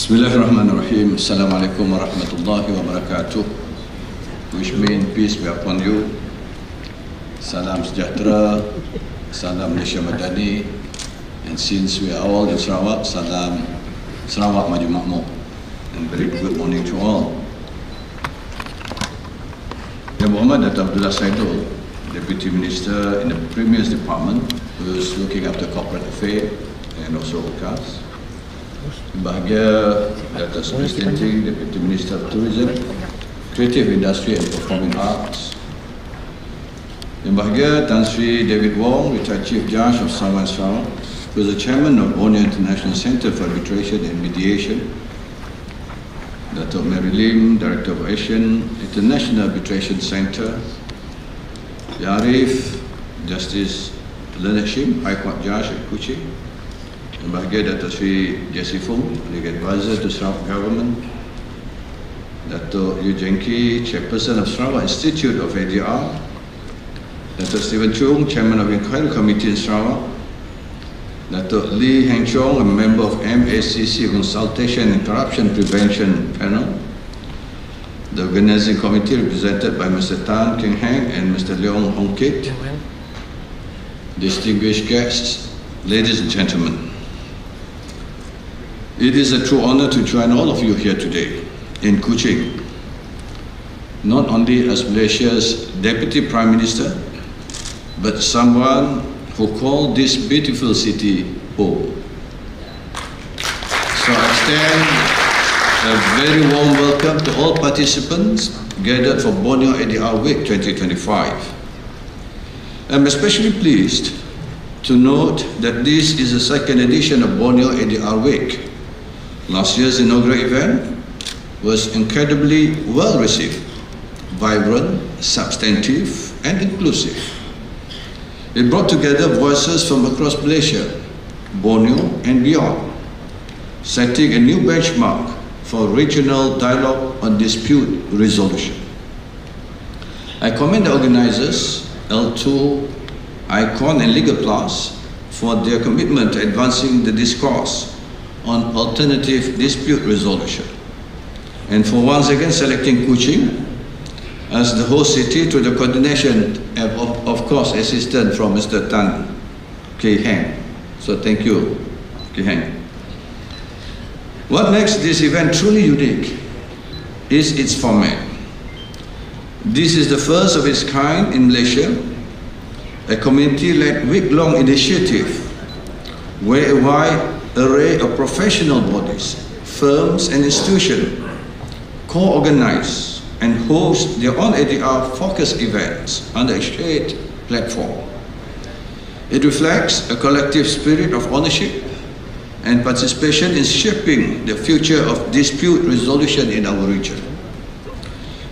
Bismillahirrahmanirrahim. Assalamualaikum warahmatullahi wabarakatuh. Wish me and peace be upon you. Salam sejahtera, salam Malaysia Madani, and since we are all in Sarawak, salam Sarawak Maju Makmur, and very good morning to all. Yang Muhammad Datuk Abdullah Saidul, Deputy Minister in the Premier's Department, who is looking after corporate affairs and also UKAS. Bahagia Datuk Seri, Deputy Minister of Tourism, Creative Industry and Performing Arts. Yang Bahagia Tan Sri David Wong, Retired Chief Judge of Sabah and Sarawak, who is the Chairman of Borneo International Centre for Arbitration and Mediation. Datuk Mary Lim, Director of Asian International Arbitration Centre. Yang Arif, Justice Leonard Shim, High Court Judge at Kuching. Yang Bahagia Datuk Sri Jesse Fung, Legal Advisor to Sarawak Government. Datuk Yu Jengki, Chairperson of Sarawak Institute of ADR. Datuk Stephen Chung, Chairman of Inquiry Committee in Sarawak. Datuk Lee Heng Chong, a member of MACC Consultation and Corruption Prevention Panel. The Organizing Committee represented by Mr. Tan Keng Heng and Mr. Leong Hong Kit. Distinguished guests, ladies and gentlemen, it is a true honor to join all of you here today in Kuching, not only as Malaysia's Deputy Prime Minister, but someone who called this beautiful city home. So I extend a very warm welcome to all participants gathered for Borneo ADR Week 2025. I'm especially pleased to note that this is the second edition of Borneo ADR Week. Last year's inaugural event was incredibly well received, vibrant, substantive, and inclusive. It brought together voices from across Malaysia, Borneo, and beyond, setting a new benchmark for regional dialogue on dispute resolution. I commend the organizers, L2, ICON, and Legal Plus for their commitment to advancing the discourse on alternative dispute resolution, and for once again selecting Kuching as the host city to the coordination of course assistance from Mr. Tan Keng Heng. So thank you, Keng Heng. What makes this event truly unique is its format. This is the first of its kind in Malaysia, a community-led week-long initiative where a wide array of professional bodies, firms and institutions co-organize and host their own ADR-focused events under a shared platform. It reflects a collective spirit of ownership and participation in shaping the future of dispute resolution in our region.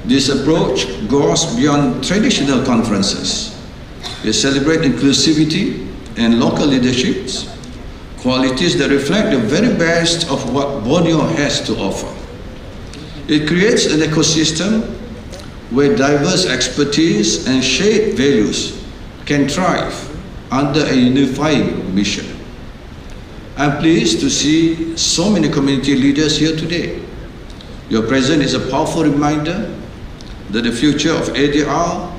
This approach goes beyond traditional conferences. It celebrates inclusivity and local leaderships, qualities that reflect the very best of what Borneo has to offer. It creates an ecosystem where diverse expertise and shared values can thrive under a unifying mission. I'm pleased to see so many community leaders here today. Your presence is a powerful reminder that the future of ADR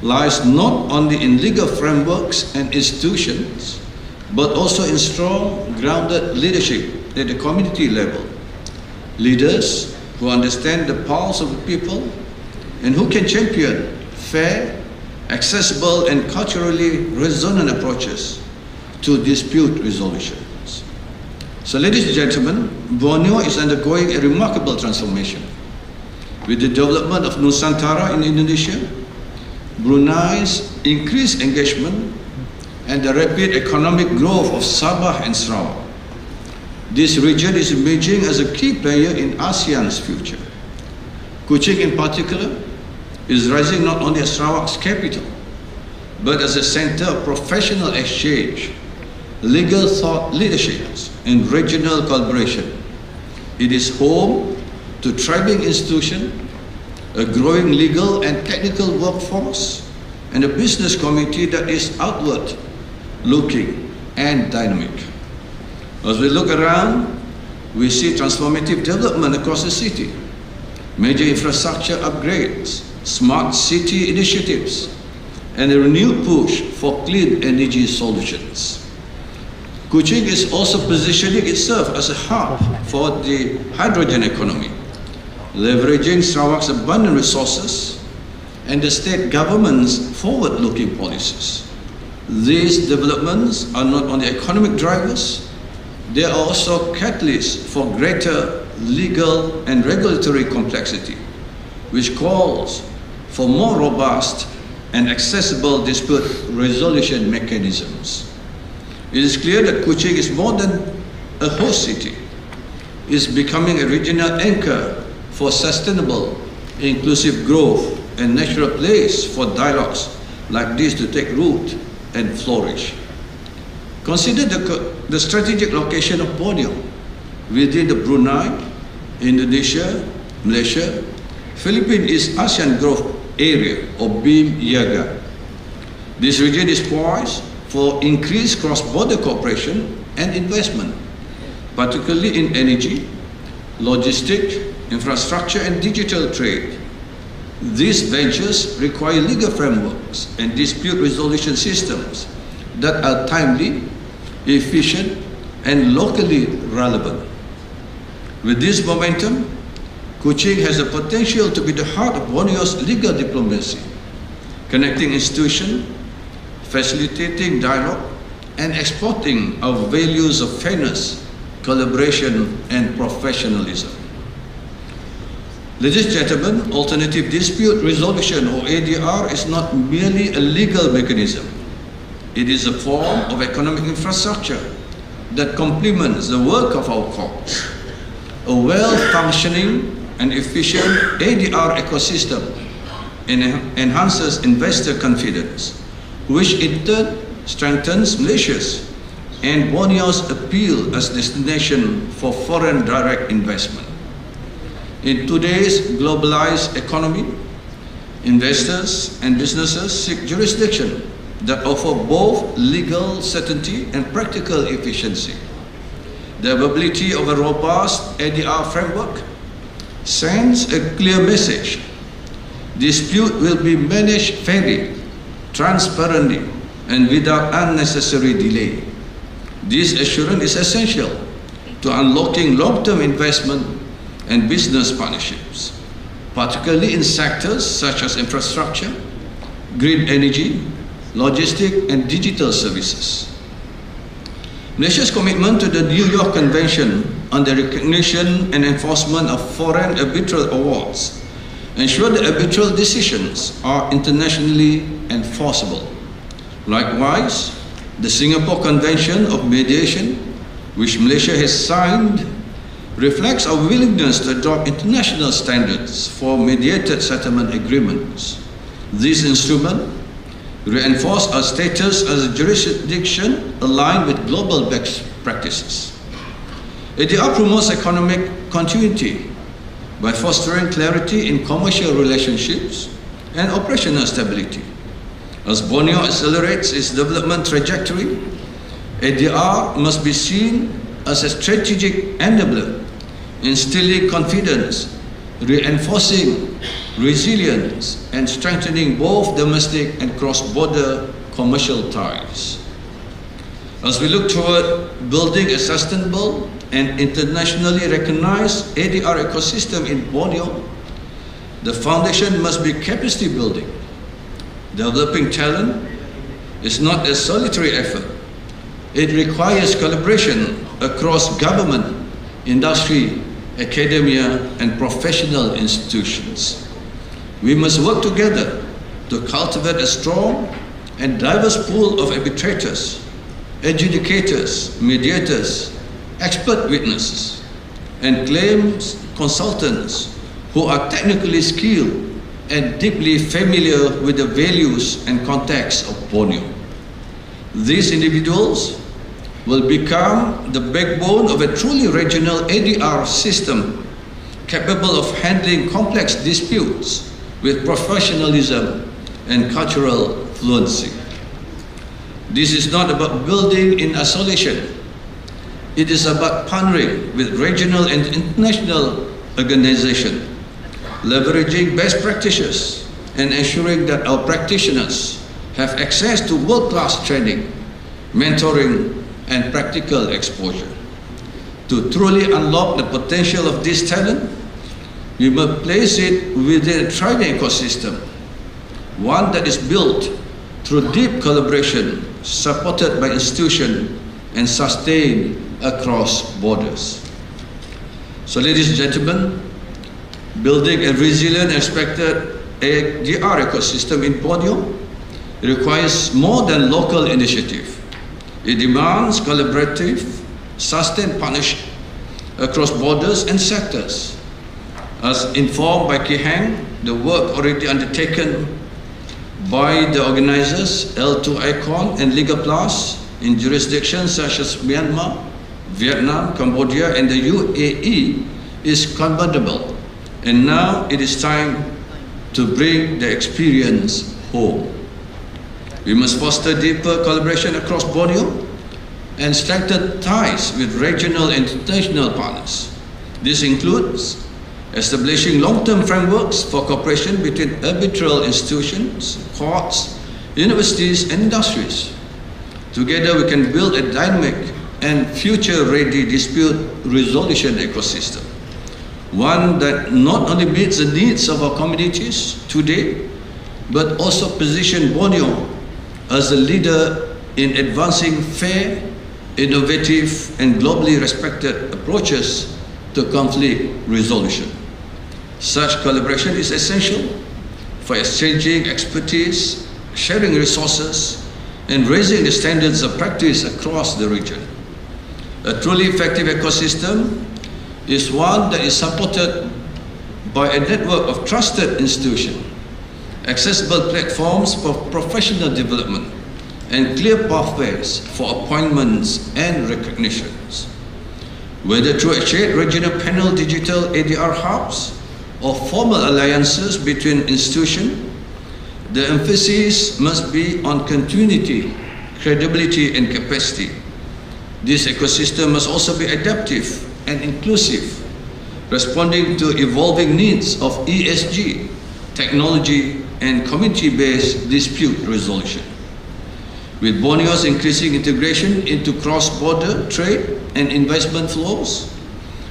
lies not only in legal frameworks and institutions, but also in strong, grounded leadership at the community level. Leaders who understand the pulse of the people and who can champion fair, accessible, and culturally resonant approaches to dispute resolutions. So, ladies and gentlemen, Borneo is undergoing a remarkable transformation. With the development of Nusantara in Indonesia, Brunei's increased engagement, and the rapid economic growth of Sabah and Sarawak, this region is emerging as a key player in ASEAN's future. Kuching in particular is rising not only as Sarawak's capital, but as a center of professional exchange, legal thought leadership, and regional collaboration. It is home to thriving institutions, a growing legal and technical workforce, and a business community that is outward looking and dynamic. As we look around, we see transformative development across the city, major infrastructure upgrades, smart city initiatives, and a renewed push for clean energy solutions. Kuching is also positioning itself as a hub for the hydrogen economy, leveraging Sarawak's abundant resources and the state government's forward-looking policies. These developments are not only economic drivers, they are also catalysts for greater legal and regulatory complexity, which calls for more robust and accessible dispute resolution mechanisms. It is clear that Kuching is more than a host city. It is becoming a regional anchor for sustainable, inclusive growth and natural place for dialogues like this to take root and flourish. Consider the strategic location of Borneo within the Brunei, Indonesia, Malaysia, Philippines East Asian Growth Area or BIM-YAGA. This region is poised for increased cross-border cooperation and investment, particularly in energy, logistics, infrastructure and digital trade. These ventures require legal frameworks and dispute resolution systems that are timely, efficient and locally relevant. With this momentum, Kuching has the potential to be the heart of Borneo's legal diplomacy, connecting institutions, facilitating dialogue, and exporting our values of fairness, collaboration, and professionalism. Ladies and gentlemen, alternative dispute resolution or ADR is not merely a legal mechanism. It is a form of economic infrastructure that complements the work of our courts. A well-functioning and efficient ADR ecosystem enhances investor confidence, which in turn strengthens Malaysia's and Borneo's appeal as destination for foreign direct investment. In today's globalized economy, investors and businesses seek jurisdiction that offer both legal certainty and practical efficiency. The availability of a robust ADR framework sends a clear message. Dispute will be managed fairly, transparently, and without unnecessary delay. This assurance is essential to unlocking long-term investment and business partnerships, particularly in sectors such as infrastructure, green energy, logistics, and digital services. Malaysia's commitment to the New York Convention on the Recognition and Enforcement of Foreign Arbitral Awards ensure that arbitral decisions are internationally enforceable. Likewise, the Singapore Convention of Mediation, which Malaysia has signed, reflects our willingness to adopt international standards for mediated settlement agreements. This instrument reinforces our status as a jurisdiction aligned with global best practices. ADR promotes economic continuity by fostering clarity in commercial relationships and operational stability. As Borneo accelerates its development trajectory, ADR must be seen as a strategic enabler, instilling confidence, reinforcing resilience, and strengthening both domestic and cross-border commercial ties. As we look toward building a sustainable and internationally recognized ADR ecosystem in Borneo, the foundation must be capacity building. Developing talent is not a solitary effort. It requires collaboration across government, industry, academia, and professional institutions. We must work together to cultivate a strong and diverse pool of arbitrators, adjudicators, mediators, expert witnesses, and claims consultants who are technically skilled and deeply familiar with the values and context of Borneo. These individuals will become the backbone of a truly regional ADR system capable of handling complex disputes with professionalism and cultural fluency. This is not about building in isolation. it is about partnering with regional and international organizations, leveraging best practices, and ensuring that our practitioners have access to world-class training, mentoring, and practical exposure. To truly unlock the potential of this talent, we must place it within a thriving ecosystem, one that is built through deep collaboration, supported by institutions, and sustained across borders. So, ladies and gentlemen, building a resilient and respected ADR ecosystem in Borneo requires more than local initiative. It demands collaborative, sustained partnership across borders and sectors. As informed by Kuching, the work already undertaken by the organizers L2 ICON and Liga Plus in jurisdictions such as Myanmar, Vietnam, Cambodia, and the UAE is commendable. And now it is time to bring the experience home. We must foster deeper collaboration across Borneo and strengthen ties with regional and international partners. This includes establishing long-term frameworks for cooperation between arbitral institutions, courts, universities, and industries. Together we can build a dynamic and future-ready dispute resolution ecosystem, one that not only meets the needs of our communities today, but also position Borneo as a leader in advancing fair, innovative, and globally respected approaches to conflict resolution. Such collaboration is essential for exchanging expertise, sharing resources, and raising the standards of practice across the region. A truly effective ecosystem is one that is supported by a network of trusted institutions, accessible platforms for professional development, and clear pathways for appointments and recognitions. Whether through a shared regional panel digital ADR hubs or formal alliances between institutions, the emphasis must be on continuity, credibility, and capacity. This ecosystem must also be adaptive and inclusive, responding to evolving needs of ESG, technology, and community-based dispute resolution. With Borneo's increasing integration into cross-border trade and investment flows,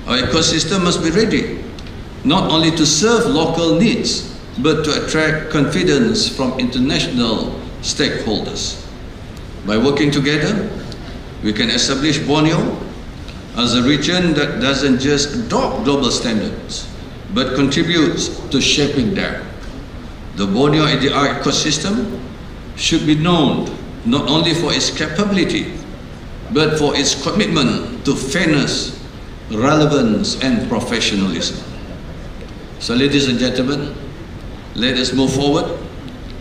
our ecosystem must be ready not only to serve local needs, but to attract confidence from international stakeholders. By working together, we can establish Borneo as a region that doesn't just adopt global standards, but contributes to shaping them. The Borneo ADR ecosystem should be known not only for its capability, but for its commitment to fairness, relevance, and professionalism. So, ladies and gentlemen, let us move forward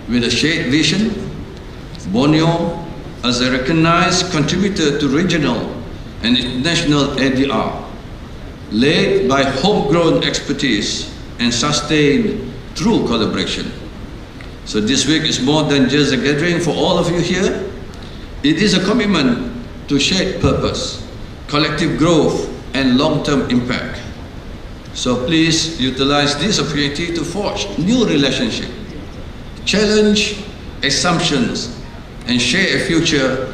with a shared vision. Borneo as a recognized contributor to regional and international ADR, led by homegrown expertise and sustained through collaboration. So this week is more than just a gathering for all of you here. It is a commitment to shared purpose, collective growth, and long-term impact. So please utilize this opportunity to forge new relationships, challenge assumptions, and share a future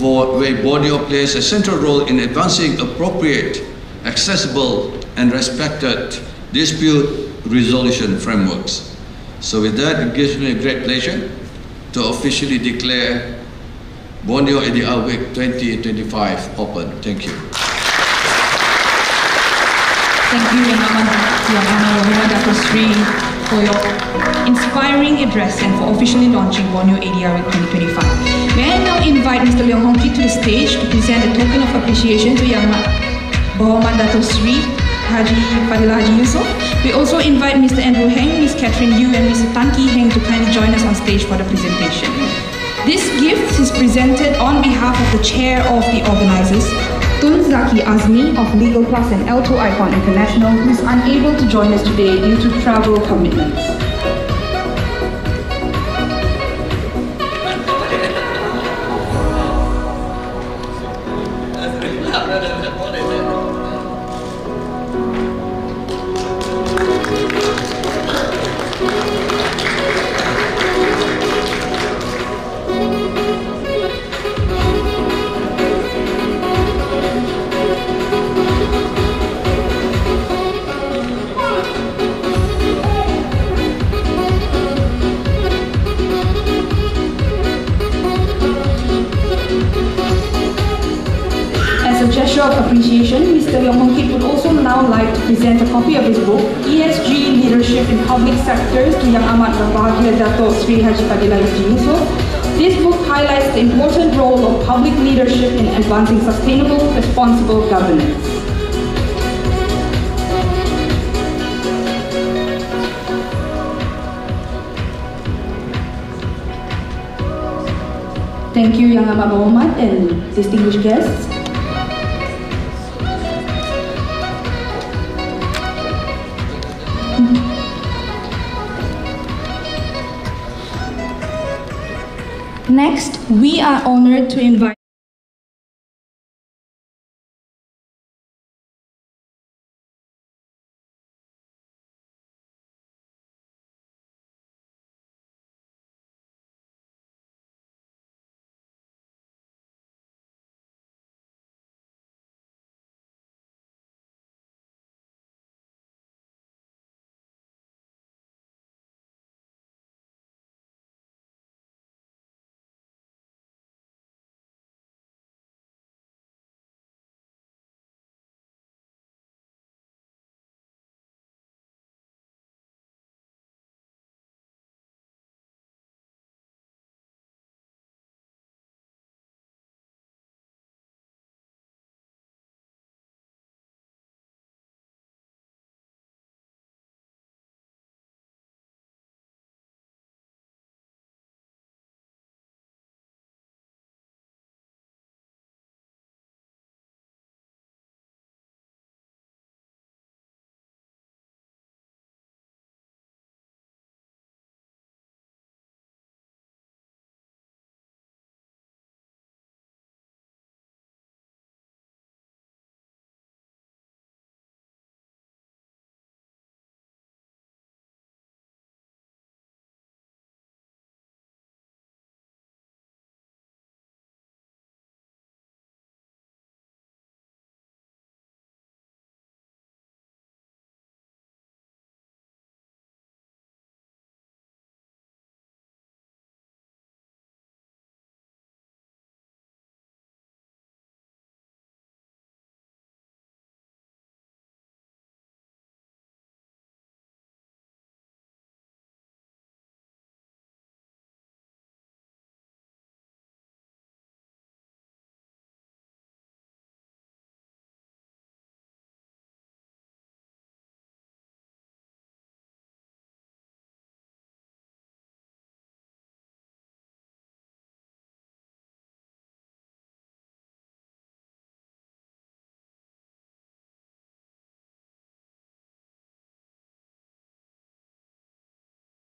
where Borneo plays a central role in advancing appropriate, accessible, and respected dispute resolution frameworks. So with that, it gives me a great pleasure to officially declare Borneo ADR Week 2025 open. Thank you. Thank you, Yang Amat Datuk Seri, for your inspiring address and for officially launching Borneo ADR Week 2025. May I now invite Mr. Leong Hong Kit to the stage to present a token of appreciation to Yang Amat Datuk Seri Fadillah Haji Yusof. We also invite Mr. Andrew Heng, Ms. Catherine Yu, and Mr. Tan Ki Heng to kindly join us on stage for the presentation. This gift is presented on behalf of the chair of the organizers, Tun Zaki Azmi of Legal Plus and L2 Icon International, who is unable to join us today due to travel commitments. gesture of appreciation, Mr. Leong Hong Kit would also now like to present a copy of his book, ESG Leadership in Public Sectors, to Yang Amat Berbahagia Datuk Seri Haji Fadillah Yusof. This book highlights the important role of public leadership in advancing sustainable, responsible governance. Thank you, Yang Amat Berhormat and distinguished guests. Next, we are honored to invite